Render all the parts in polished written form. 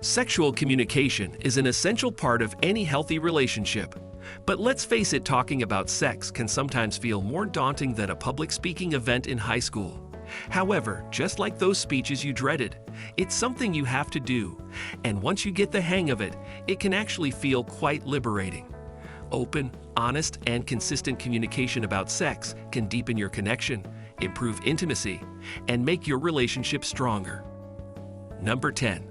Sexual communication is an essential part of any healthy relationship. But let's face it, talking about sex can sometimes feel more daunting than a public speaking event in high school. However, just like those speeches you dreaded, it's something you have to do, and once you get the hang of it, it can actually feel quite liberating. Open, honest, and consistent communication about sex can deepen your connection, improve intimacy, and make your relationship stronger. Number 10.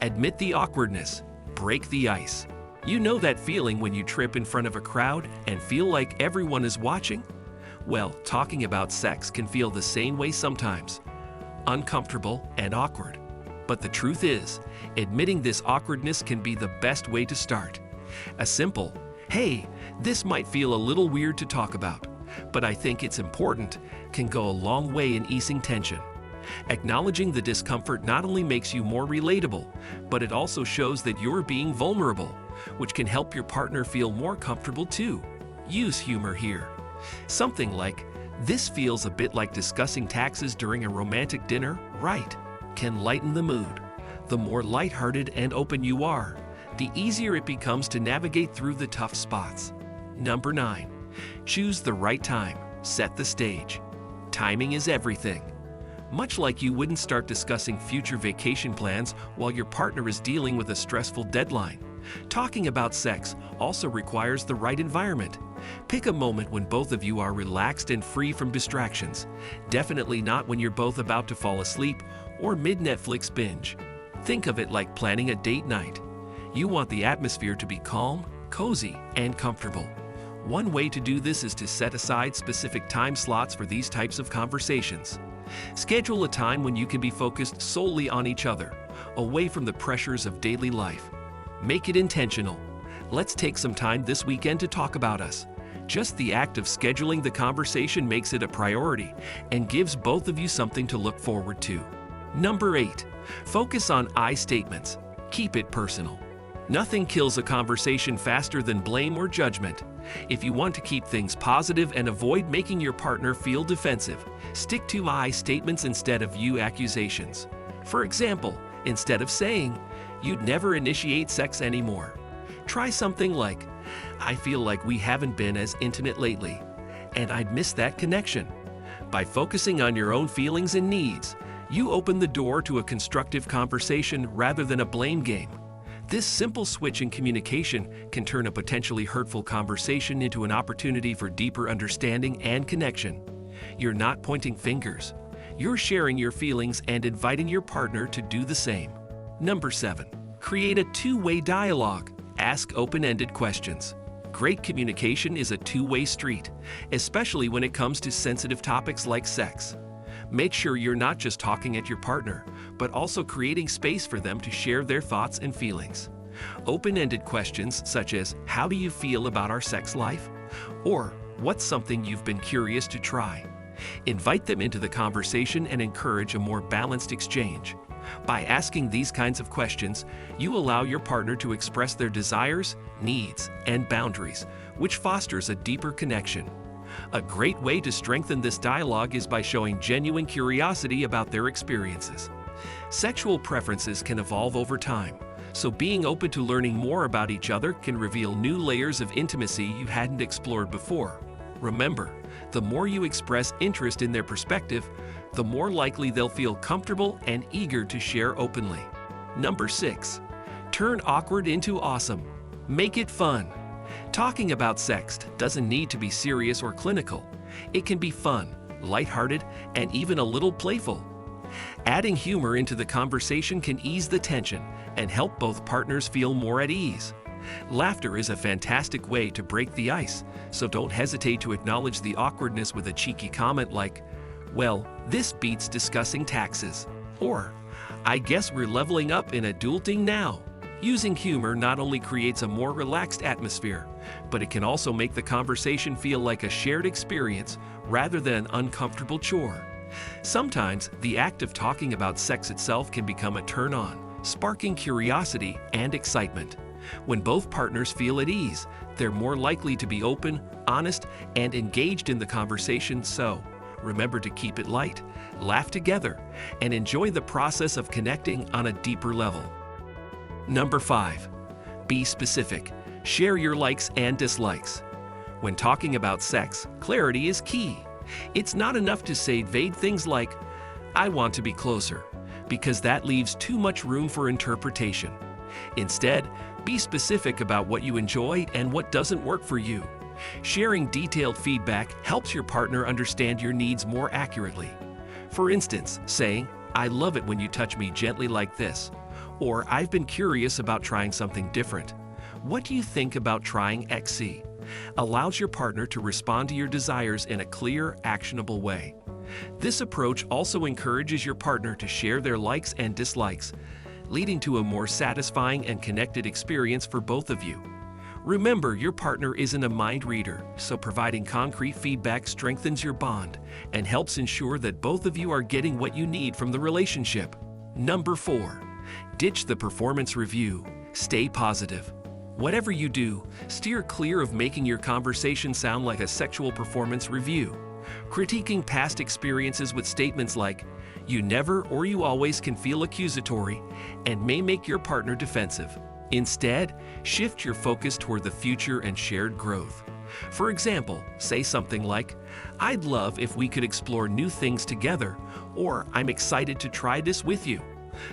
Admit the awkwardness. Break the ice. You know that feeling when you trip in front of a crowd and feel like everyone is watching? Well, talking about sex can feel the same way sometimes. Uncomfortable and awkward. But the truth is, admitting this awkwardness can be the best way to start. A simple, "Hey, this might feel a little weird to talk about, but I think it's important," can go a long way in easing tension. Acknowledging the discomfort not only makes you more relatable, but it also shows that you're being vulnerable, which can help your partner feel more comfortable too. Use humor here. Something like, "This feels a bit like discussing taxes during a romantic dinner, right?" can lighten the mood. The more lighthearted and open you are, the easier it becomes to navigate through the tough spots. Number 9. Choose the right time. Set the stage. Timing is everything. Much like you wouldn't start discussing future vacation plans while your partner is dealing with a stressful deadline, talking about sex also requires the right environment. Pick a moment when both of you are relaxed and free from distractions. Definitely not when you're both about to fall asleep or mid-Netflix binge. Think of it like planning a date night. You want the atmosphere to be calm, cozy, and comfortable. One way to do this is to set aside specific time slots for these types of conversations. Schedule a time when you can be focused solely on each other, away from the pressures of daily life. Make it intentional. Let's take some time this weekend to talk about us. Just the act of scheduling the conversation makes it a priority and gives both of you something to look forward to. Number 8. Focus on I statements. Keep it personal. Nothing kills a conversation faster than blame or judgment. If you want to keep things positive and avoid making your partner feel defensive, stick to I statements instead of you accusations. For example, instead of saying, "You'd never initiate sex anymore," try something like, "I feel like we haven't been as intimate lately, and I'd miss that connection." By focusing on your own feelings and needs, you open the door to a constructive conversation rather than a blame game. This simple switch in communication can turn a potentially hurtful conversation into an opportunity for deeper understanding and connection. You're not pointing fingers. You're sharing your feelings and inviting your partner to do the same. Number 7. Create a two-way dialogue. Ask open-ended questions. Great communication is a two-way street, especially when it comes to sensitive topics like sex. Make sure you're not just talking at your partner, but also creating space for them to share their thoughts and feelings. Open-ended questions such as, "How do you feel about our sex life?" or "What's something you've been curious to try?" Invite them into the conversation and encourage a more balanced exchange. By asking these kinds of questions, you allow your partner to express their desires, needs, and boundaries, which fosters a deeper connection. A great way to strengthen this dialogue is by showing genuine curiosity about their experiences. Sexual preferences can evolve over time, so being open to learning more about each other can reveal new layers of intimacy you hadn't explored before. Remember, the more you express interest in their perspective, the more likely they'll feel comfortable and eager to share openly. Number 6. Turn awkward into awesome. Make it fun. Talking about sex doesn't need to be serious or clinical. It can be fun, lighthearted, and even a little playful. Adding humor into the conversation can ease the tension and help both partners feel more at ease. Laughter is a fantastic way to break the ice, so don't hesitate to acknowledge the awkwardness with a cheeky comment like, "Well, this beats discussing taxes," or "I guess we're leveling up in adulting now." Using humor not only creates a more relaxed atmosphere, but it can also make the conversation feel like a shared experience rather than an uncomfortable chore. Sometimes, the act of talking about sex itself can become a turn-on, sparking curiosity and excitement. When both partners feel at ease, they're more likely to be open, honest, and engaged in the conversation. So, remember to keep it light, laugh together, and enjoy the process of connecting on a deeper level. Number 5. Be specific. Share your likes and dislikes. When talking about sex, clarity is key. It's not enough to say vague things like, "I want to be closer," because that leaves too much room for interpretation. Instead, be specific about what you enjoy and what doesn't work for you. Sharing detailed feedback helps your partner understand your needs more accurately. For instance, saying, "I love it when you touch me gently like this," or "I've been curious about trying something different. What do you think about trying XC?" allows your partner to respond to your desires in a clear, actionable way. This approach also encourages your partner to share their likes and dislikes, leading to a more satisfying and connected experience for both of you. Remember, your partner isn't a mind reader, so providing concrete feedback strengthens your bond and helps ensure that both of you are getting what you need from the relationship. Number 4. Ditch the performance review. Stay positive. Whatever you do, steer clear of making your conversation sound like a sexual performance review. Critiquing past experiences with statements like, "You never or you always" can feel accusatory and may make your partner defensive. Instead, shift your focus toward the future and shared growth. For example, say something like, "I'd love if we could explore new things together," or "I'm excited to try this with you."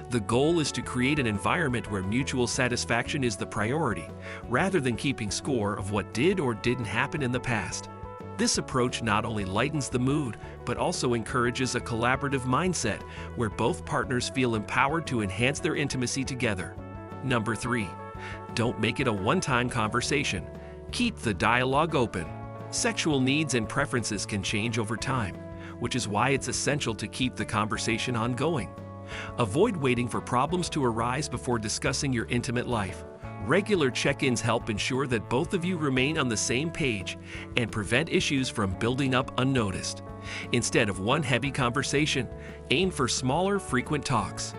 The goal is to create an environment where mutual satisfaction is the priority, rather than keeping score of what did or didn't happen in the past. This approach not only lightens the mood, but also encourages a collaborative mindset where both partners feel empowered to enhance their intimacy together. Number 3. Don't make it a one-time conversation. Keep the dialogue open. Sexual needs and preferences can change over time, which is why it's essential to keep the conversation ongoing. Avoid waiting for problems to arise before discussing your intimate life. Regular check-ins help ensure that both of you remain on the same page and prevent issues from building up unnoticed. Instead of one heavy conversation, aim for smaller, frequent talks.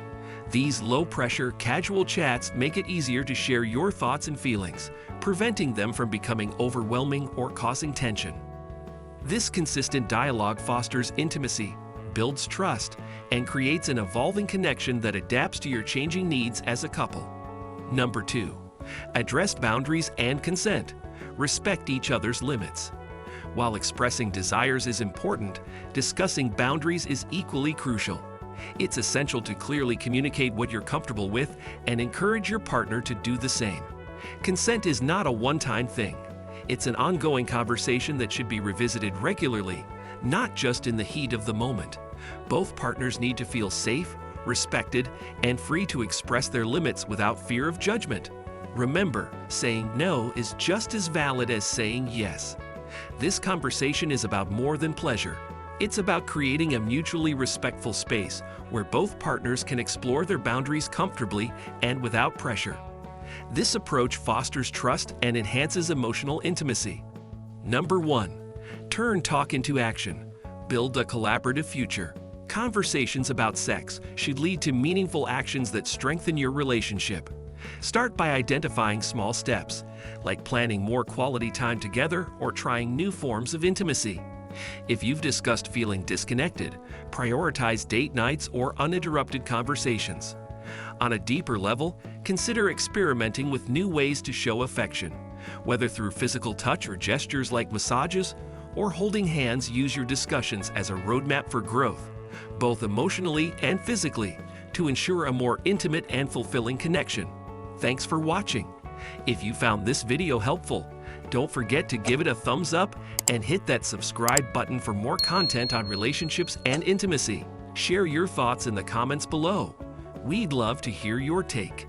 These low-pressure, casual chats make it easier to share your thoughts and feelings, preventing them from becoming overwhelming or causing tension. This consistent dialogue fosters intimacy, builds trust, and creates an evolving connection that adapts to your changing needs as a couple. Number 2. Address boundaries and consent. Respect each other's limits. While expressing desires is important, discussing boundaries is equally crucial. It's essential to clearly communicate what you're comfortable with and encourage your partner to do the same. Consent is not a one-time thing. It's an ongoing conversation that should be revisited regularly, not just in the heat of the moment. Both partners need to feel safe, respected, and free to express their limits without fear of judgment. Remember, saying no is just as valid as saying yes. This conversation is about more than pleasure. It's about creating a mutually respectful space where both partners can explore their boundaries comfortably and without pressure. This approach fosters trust and enhances emotional intimacy. Number 1. Turn talk into action. Build a collaborative future. Conversations about sex should lead to meaningful actions that strengthen your relationship. Start by identifying small steps, like planning more quality time together or trying new forms of intimacy. If you've discussed feeling disconnected, prioritize date nights or uninterrupted conversations. On a deeper level, consider experimenting with new ways to show affection. Whether through physical touch or gestures like massages, or holding hands, use your discussions as a roadmap for growth, both emotionally and physically, to ensure a more intimate and fulfilling connection. Thanks for watching. If you found this video helpful, don't forget to give it a thumbs up and hit that subscribe button for more content on relationships and intimacy. Share your thoughts in the comments below. We'd love to hear your take.